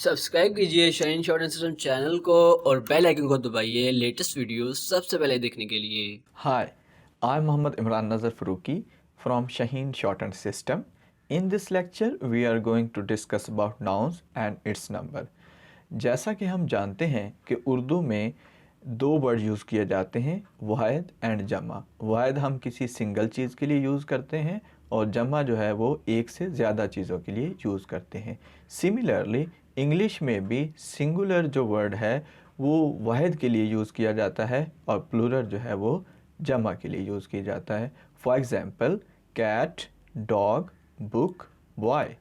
Subscribe कीजिए Shaheen shorthand system channel को और बेल आइकन को दबाइए लेटेस्ट वीडियो सबसे पहले देखने के लिए। Hi, I'm Muhammad Imran Nazar Farooqi from Shaheen Shorthand System. In this lecture, we are going to discuss about nouns and its number. जैसा कि हम जानते हैं कि उर्दू में दो वर्ड यूज़ किए जाते हैं, वाहिद एंड जमा। वाहिद हम किसी सिंगल चीज़ के लिए यूज़ करते हैं और जमा जो है वो एक से ज़्यादा चीज़ों के लिए यूज़ करते हैं। सिमिलरली इंग्लिश में भी सिंगुलर जो वर्ड है वो वाहिद के लिए यूज़ किया जाता है और प्लूरल जो है वो जमा के लिए यूज़ किया जाता है। For example cat, dog, book, boy.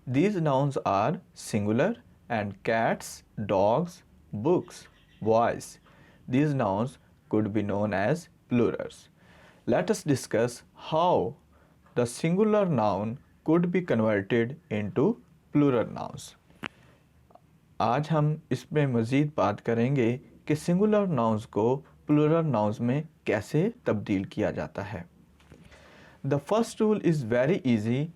These nouns are singular and cats, dogs, books, boys. These nouns could be known as plurals. Let us discuss how the singular noun could be converted into plural nouns. आज हम इसमें मज़ीद बात करेंगे कि singular nouns को plural nouns में कैसे तब्दील किया जाता है। The first rule is very easy.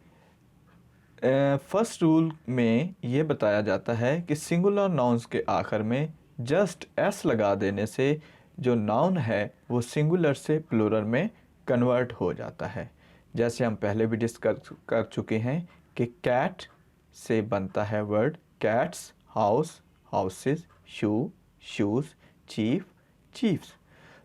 First rule में ये बताया जाता है कि सिंगुलर नाउन्स के आखिर में जस्ट एस लगा देने से जो नाउन है वो सिंगुलर से प्लूरल में कन्वर्ट हो जाता है। जैसे हम पहले भी डिस्कस कर चुके हैं कि कैट से बनता है वर्ड कैट्स, हाउस, हाउसेस, शू, शूज़, चीफ, चीफ्स।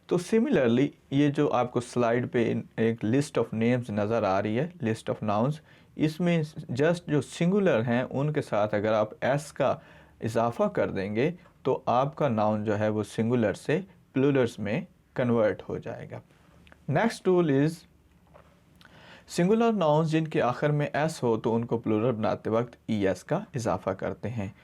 तो सिमिलरली ये जो आपको स्लाइड पे एक लिस्ट ऑफ नेम्स नज़र आ रही है, लिस्ट ऑफ नाउन्स, इसमें जस्ट जो सिंगुलर हैं उनके साथ अगर आप एस का इजाफा कर देंगे तो आपका नाउन जो है वो सिंगुलर से प्लूरल्स में कन्वर्ट हो जाएगा। Next rule is singular nouns जिनके आखिर में एस हो तो उनको प्लूरल बनाते वक्त ई एस का इजाफा करते हैं।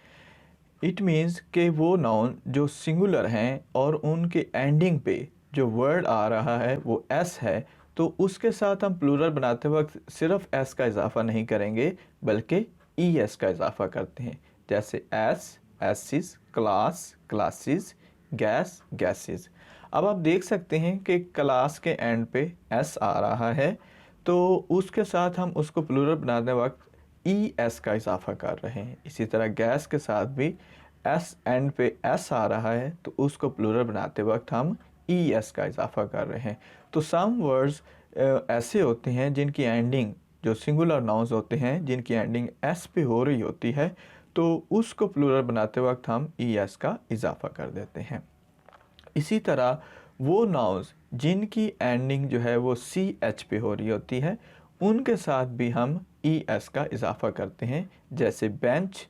इट मीन्स कि वो नाउन जो सिंगुलर हैं और उनके एंडिंग पे जो वर्ड आ रहा है वो एस है तो उसके साथ हम प्लूरल बनाते वक्त सिर्फ एस का इजाफा नहीं करेंगे बल्कि ई एस का इजाफा करते हैं। जैसे ass, asses, class, classes, gas, gases. अब आप देख सकते हैं कि क्लास के एंड पे एस आ रहा है तो उसके साथ हम उसको प्लूरल बनाते वक्त ई एस का इजाफा कर रहे हैं। इसी तरह गैस के साथ भी एस एंड पे एस आ रहा है तो उसको प्लूरल बनाते वक्त हम ई एस का इजाफा कर रहे हैं। तो सम वर्ड्स ऐसे होते हैं जिनकी एंडिंग जो सिंगुलर नाउन्स होते हैं जिनकी एंडिंग एस पे हो रही होती है तो उसको प्लूरल बनाते वक्त हम ई एस का इजाफा कर देते हैं। इसी तरह वो नाउन्स जिनकी एंडिंग जो है वो सी एच पे हो रही होती है उनके साथ भी हम ई एस का इजाफा करते हैं। जैसे bench,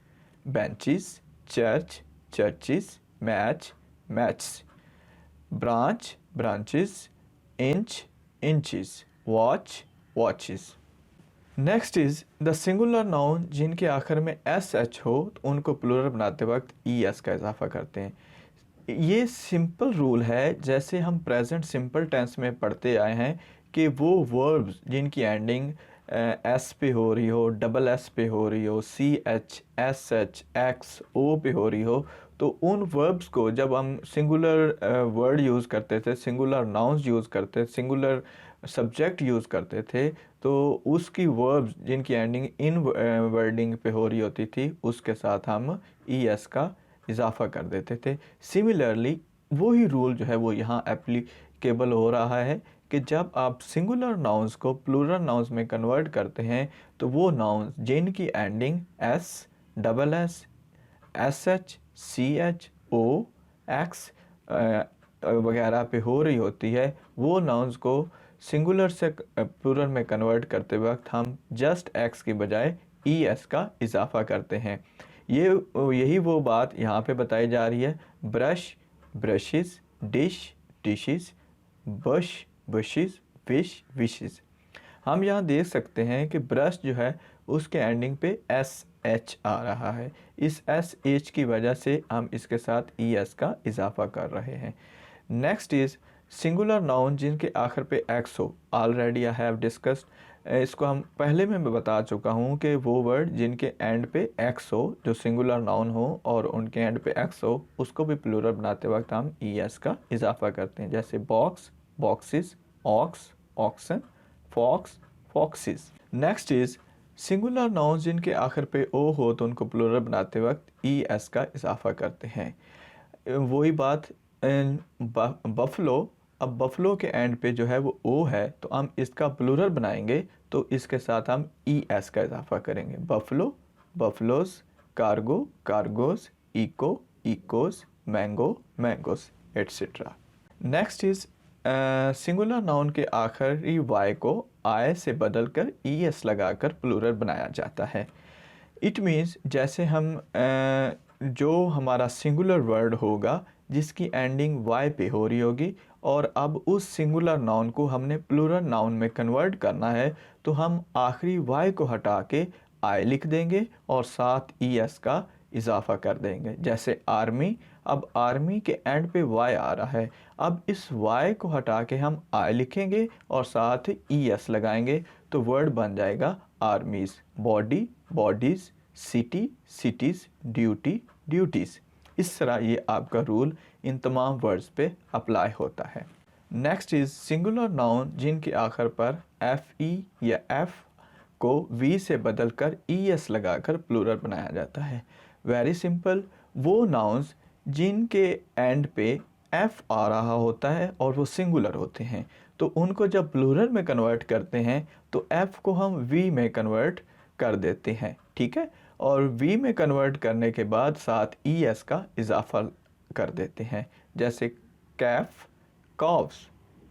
benches, church, churches, match, matches, branch, branches, inch, inches, watch, watches. Next is the singular noun जिनके आखिर में एस एच हो तो उनको प्लूरल बनाते वक्त ई एस का इजाफा करते हैं। ये सिंपल रूल है जैसे हम प्रेजेंट सिंपल टेंस में पढ़ते आए हैं कि वो वर्ब्स जिनकी एंडिंग एस पे हो रही हो, डबल एस पे हो रही हो, C H, S H, X, O पे हो रही हो तो उन वर्ब्स को जब हम सिंगुलर वर्ड यूज़ करते थे, सिंगुलर नाउन्स यूज़ करते, सिंगुलर सब्जेक्ट यूज़ करते थे तो उसकी वर्ब्स जिनकी एंडिंग इन वर्डिंग पे हो रही होती थी उसके साथ हम ई एस का इजाफा कर देते थे। सिमिलरली वही रूल जो है वो यहाँ एप्लीकेबल हो रहा है कि जब आप सिंगुलर नाउन्स को प्लूरल नाउन्स में कन्वर्ट करते हैं तो वो नाउन्स जिनकी ending S, double S, S H, C H, O, X वगैरह पे हो रही होती है वो नाउन्स को सिंगुलर से प्लूरल में कन्वर्ट करते वक्त हम जस्ट एक्स की बजाय ई एस का इजाफा करते हैं। यही वो बात यहाँ पे बताई जा रही है। ब्रश, ब्रशेस, डिश, डिशेस, बश, बुशेस, विश, विशेस। हम यहाँ देख सकते हैं कि ब्रश जो है उसके एंडिंग पे एस एच आ रहा है। इस एस एच की वजह से हम इसके साथ ई एस का इजाफा कर रहे हैं। नेक्स्ट इज़ सिंगुलर नाउन जिनके आखिर पे एक्स हो। ऑलरेडी आई हैव डिस्कस्ड, इसको हम पहले मैं बता चुका हूँ कि वो वर्ड जिनके एंड पे एक्स हो, जो सिंगुलर नाउन हो और उनके एंड पे एक्स हो, उसको भी प्लूरल बनाते वक्त हम ई एस का इजाफा करते हैं। जैसे box, boxes, ox, oxen, fox, foxes. Next is singular noun जिनके आखिर पे ओ हो तो उनको प्लूरल बनाते वक्त ई एस का इजाफा करते हैं। वही बात बफलो, अब बफलो के एंड पे जो है वो ओ है तो हम इसका प्लूरल बनाएंगे तो इसके साथ हम ई एस का इजाफा करेंगे। Buffalo, buffaloes, cargo, cargoes, echo, echoes, mango, mangoes, etcetera. Next is singular noun के आखिरी वाई को आई से बदलकर ई एस लगाकर प्लूरल बनाया जाता है। इट मीन्स जैसे हम जो हमारा सिंगुलर वर्ड होगा जिसकी एंडिंग वाई पे हो रही होगी और अब उस सिंगुलर नाउन को हमने प्लूरल नाउन में कन्वर्ट करना है तो हम आखिरी वाई को हटा के आई लिख देंगे और साथ ई एस का इजाफा कर देंगे। जैसे आर्मी, अब आर्मी के एंड पे वाई आ रहा है, अब इस वाई को हटा के हम आई लिखेंगे और साथ ई एस लगाएंगे तो वर्ड बन जाएगा armies. Body, bodies, city, cities, duty, duties. इस तरह ये आपका रूल इन तमाम वर्ड्स पे अप्लाई होता है। नेक्स्ट इज़ सिंगुलर नाउन जिनके आखिर पर एफ ई या एफ को वी से बदलकर ई एस लगाकर प्लूरल बनाया जाता है। वेरी सिंपल, वो नाउन्स जिनके एंड पे एफ आ रहा होता है और वो सिंगुलर होते हैं तो उनको जब प्लूरल में कन्वर्ट करते हैं तो एफ को हम वी में कन्वर्ट कर देते हैं, ठीक है। और वी में कन्वर्ट करने के बाद साथ ई एस का इजाफा कर देते हैं। जैसे कैफ, कॉव्स,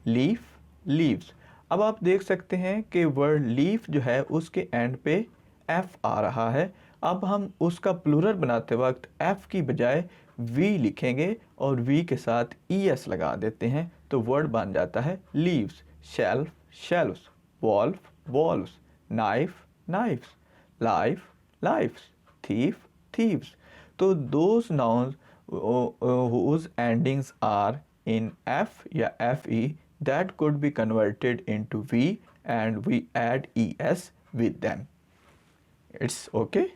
लीफ, लीव्स। अब आप देख सकते हैं कि वर्ड लीफ जो है उसके एंड पे एफ आ रहा है। अब हम उसका प्लूरल बनाते वक्त एफ की बजाय वी लिखेंगे और वी के साथ ई एस लगा देते हैं तो वर्ड बन जाता है leaves. Shelf, shelves, wolf, wolves, knife, knifes, life, lifes, thief, thieves. तो those nouns whose endings are in f या fe that could be converted into v and we add es with them. It's okay.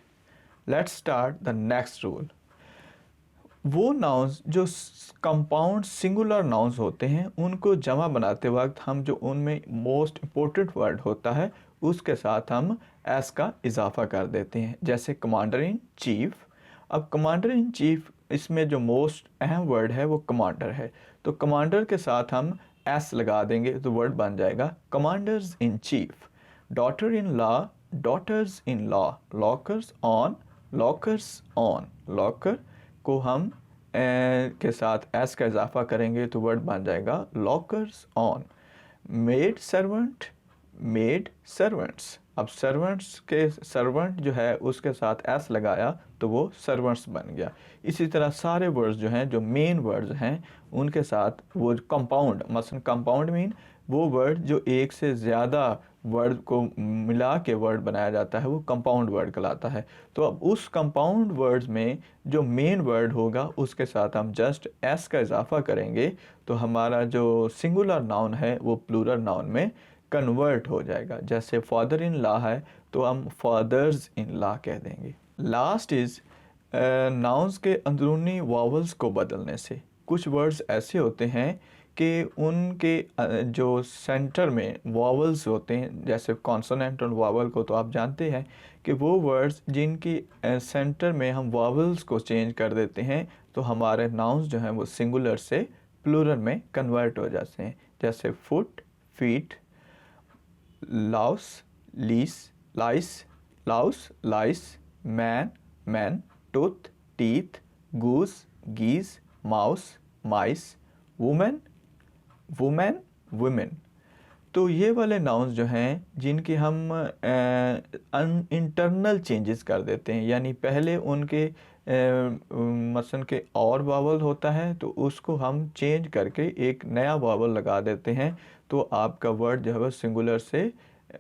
Let's start the next rule. वो nouns जो compound singular nouns होते हैं उनको जमा बनाते वक्त हम जो उनमें मोस्ट इम्पोर्टेंट वर्ड होता है उसके साथ हम एस का इजाफा कर देते हैं। जैसे कमांडर इन चीफ, अब कमांडर इन चीफ इसमें जो मोस्ट अहम वर्ड है वो कमांडर है तो कमांडर के साथ हम एस लगा देंगे तो वर्ड बन जाएगा commanders in chief. Daughter in law, daughters in law, lookers on, lookers on, looker को हम के साथ एस का इजाफा करेंगे तो वर्ड बन जाएगा lockers on. Maid servant, made servants, अब सर्वेंट्स के सर्वेंट जो है उसके साथ एस लगाया तो वो सर्वेंट्स बन गया। इसी तरह सारे वर्ड्स जो हैं जो मेन वर्ड्स हैं उनके साथ वो कंपाउंड, मसलन कंपाउंड मीन वो वर्ड जो एक से ज़्यादा वर्ड को मिला के वर्ड बनाया जाता है वो कंपाउंड वर्ड कहलाता है। तो अब उस कंपाउंड वर्ड्स में जो मेन वर्ड होगा उसके साथ हम जस्ट एस का इजाफा करेंगे तो हमारा जो सिंगुलर नाउन है वो प्लूरल नाउन में कन्वर्ट हो जाएगा। जैसे फादर इन लॉ है तो हम फादर्स इन लॉ कह देंगे। लास्ट इज़ नाउन्स के अंदरूनी वावल्स को बदलने से। कुछ वर्ड्स ऐसे होते हैं कि उनके जो सेंटर में वावल्स होते हैं, जैसे कॉन्सोनेंट और वावल को तो आप जानते हैं कि वो वर्ड्स जिनकी सेंटर में हम वावल्स को चेंज कर देते हैं तो हमारे नाउन्स जो हैं वो सिंगुलर से प्लूरल में कन्वर्ट हो जाते हैं। जैसे foot, feet, louse, lice, lice, louse, lice, man, men, tooth, teeth, goose, geese, mouse, mice, women, women, women. तो ये वाले नाउन्स जो हैं जिनके हम इंटरनल चेंजेस कर देते हैं, यानी पहले उनके मसलन के और वावल होता है तो उसको हम चेंज करके एक नया वावल लगा देते हैं तो आपका वर्ड जो है वो सिंगुलर से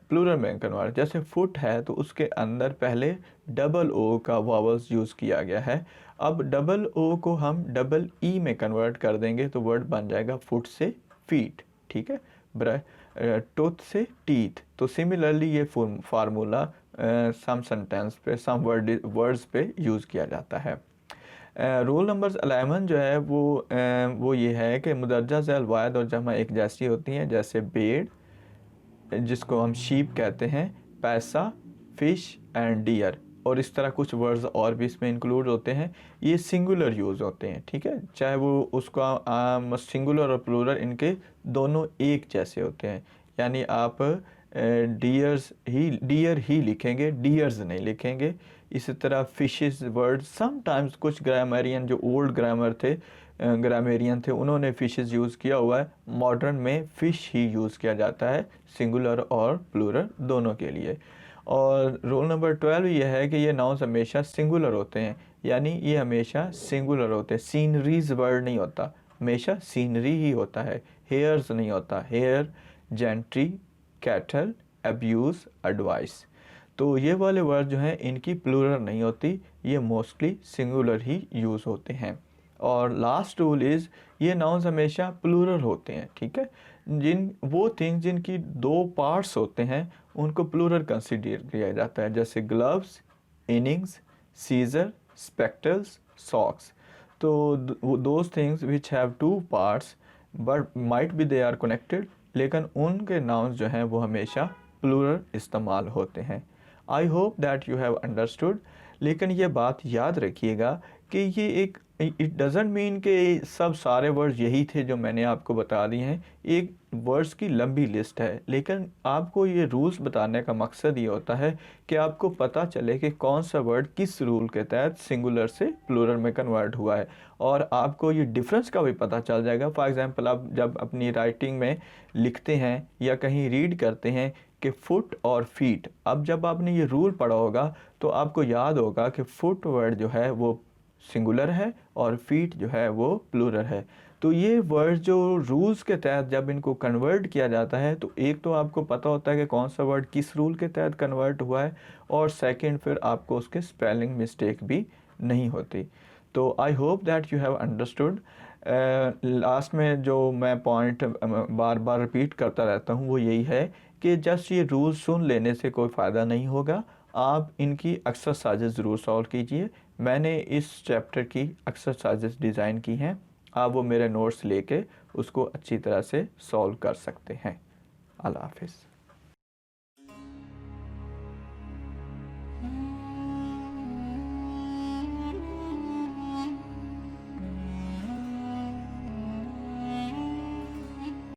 प्लूरल में कन्वर्ट। जैसे फुट है तो उसके अंदर पहले डबल ओ का वावल्स यूज़ किया गया है, अब डबल ओ को हम डबल ई में कन्वर्ट कर देंगे तो वर्ड बन जाएगा फुट से फीट, ठीक है। टूथ से टीथ। तो सिमिलरली ये फार्मूला सम सेंटेंस पे, सम वर्ड्स पे यूज़ किया जाता है। रूल नंबर 11 जो है वो ये है कि मुदर्जा ज़ैल वाहिद और जमा एक जैसी होती हैं। जैसे बेड़ जिसको हम शीप कहते हैं, पैसा, फिश एंड डियर, और इस तरह कुछ वर्ड्स और भी इसमें इंक्लूड होते हैं। ये सिंगुलर यूज़ होते हैं, ठीक है, चाहे वो उसका सिंगुलर और प्लूरल इनके दोनों एक जैसे होते हैं। यानी आप डियर ही लिखेंगे, डियर्स नहीं लिखेंगे। इसी तरह फिशेस वर्ड समटाइम्स कुछ ग्रामरियन जो ओल्ड ग्रामेरियन थे उन्होंने फिशेस यूज़ किया हुआ है। मॉडर्न में फ़िश ही यूज़ किया जाता है, सिंगुलर और प्लूरल दोनों के लिए। और रूल नंबर 12 ये है कि ये नाउन्स हमेशा सिंगुलर होते हैं, यानी ये हमेशा सिंगुलर होते हैं। सीनरीज वर्ड नहीं होता, हमेशा सीनरी ही होता है। हेयर्स नहीं होता, hair, gentry, cattle, abuse, advice. तो ये वाले वर्ड जो हैं इनकी प्लूरल नहीं होती, ये मोस्टली सिंगुलर ही यूज़ होते हैं। और लास्ट रूल इज़ ये नाउन्स हमेशा प्लूरल होते हैं, ठीक है। वो थिंग्स जिनकी दो पार्ट्स होते हैं उनको प्लूरल कंसिडर किया जाता है, जैसे gloves, innings, scissor, spectacles, socks. तो those things which have two parts but might be they are connected, लेकिन उनके नाउन्स जो हैं वो हमेशा प्लूरल इस्तेमाल होते हैं। I hope that you have understood. लेकिन ये बात याद रखिएगा कि ये एक इट डज़ंट मीन कि सब सारे वर्ड्स यही थे जो मैंने आपको बता दिए हैं। एक वर्ड्स की लंबी लिस्ट है, लेकिन आपको ये रूल्स बताने का मकसद ये होता है कि आपको पता चले कि कौन सा वर्ड किस रूल के तहत सिंगुलर से प्लूरल में कन्वर्ट हुआ है, और आपको ये डिफरेंस का भी पता चल जाएगा। फॉर एग्जांपल आप जब अपनी राइटिंग में लिखते हैं या कहीं रीड करते हैं कि फुट और फीट, अब जब आपने ये रूल पढ़ा होगा तो आपको याद होगा कि फुट वर्ड जो है वो सिंगुलर है और फीट जो है वो प्लूरल है। तो ये वर्ड जो रूल्स के तहत जब इनको कन्वर्ट किया जाता है तो एक तो आपको पता होता है कि कौन सा वर्ड किस रूल के तहत कन्वर्ट हुआ है, और सेकंड फिर आपको उसके स्पेलिंग मिस्टेक भी नहीं होती। तो I hope that you have understood. Last में जो मैं पॉइंट बार बार रिपीट करता रहता हूँ वो यही है कि जस्ट ये रूल्स सुन लेने से कोई फ़ायदा नहीं होगा, आप इनकी एक्सरसाइजेस ज़रूर सॉल्व कीजिए। मैंने इस चैप्टर की एक्सरसाइजेस डिज़ाइन की हैं, आप वो मेरे नोट्स लेके उसको अच्छी तरह से सॉल्व कर सकते हैं। अल्लाह हाफिज़।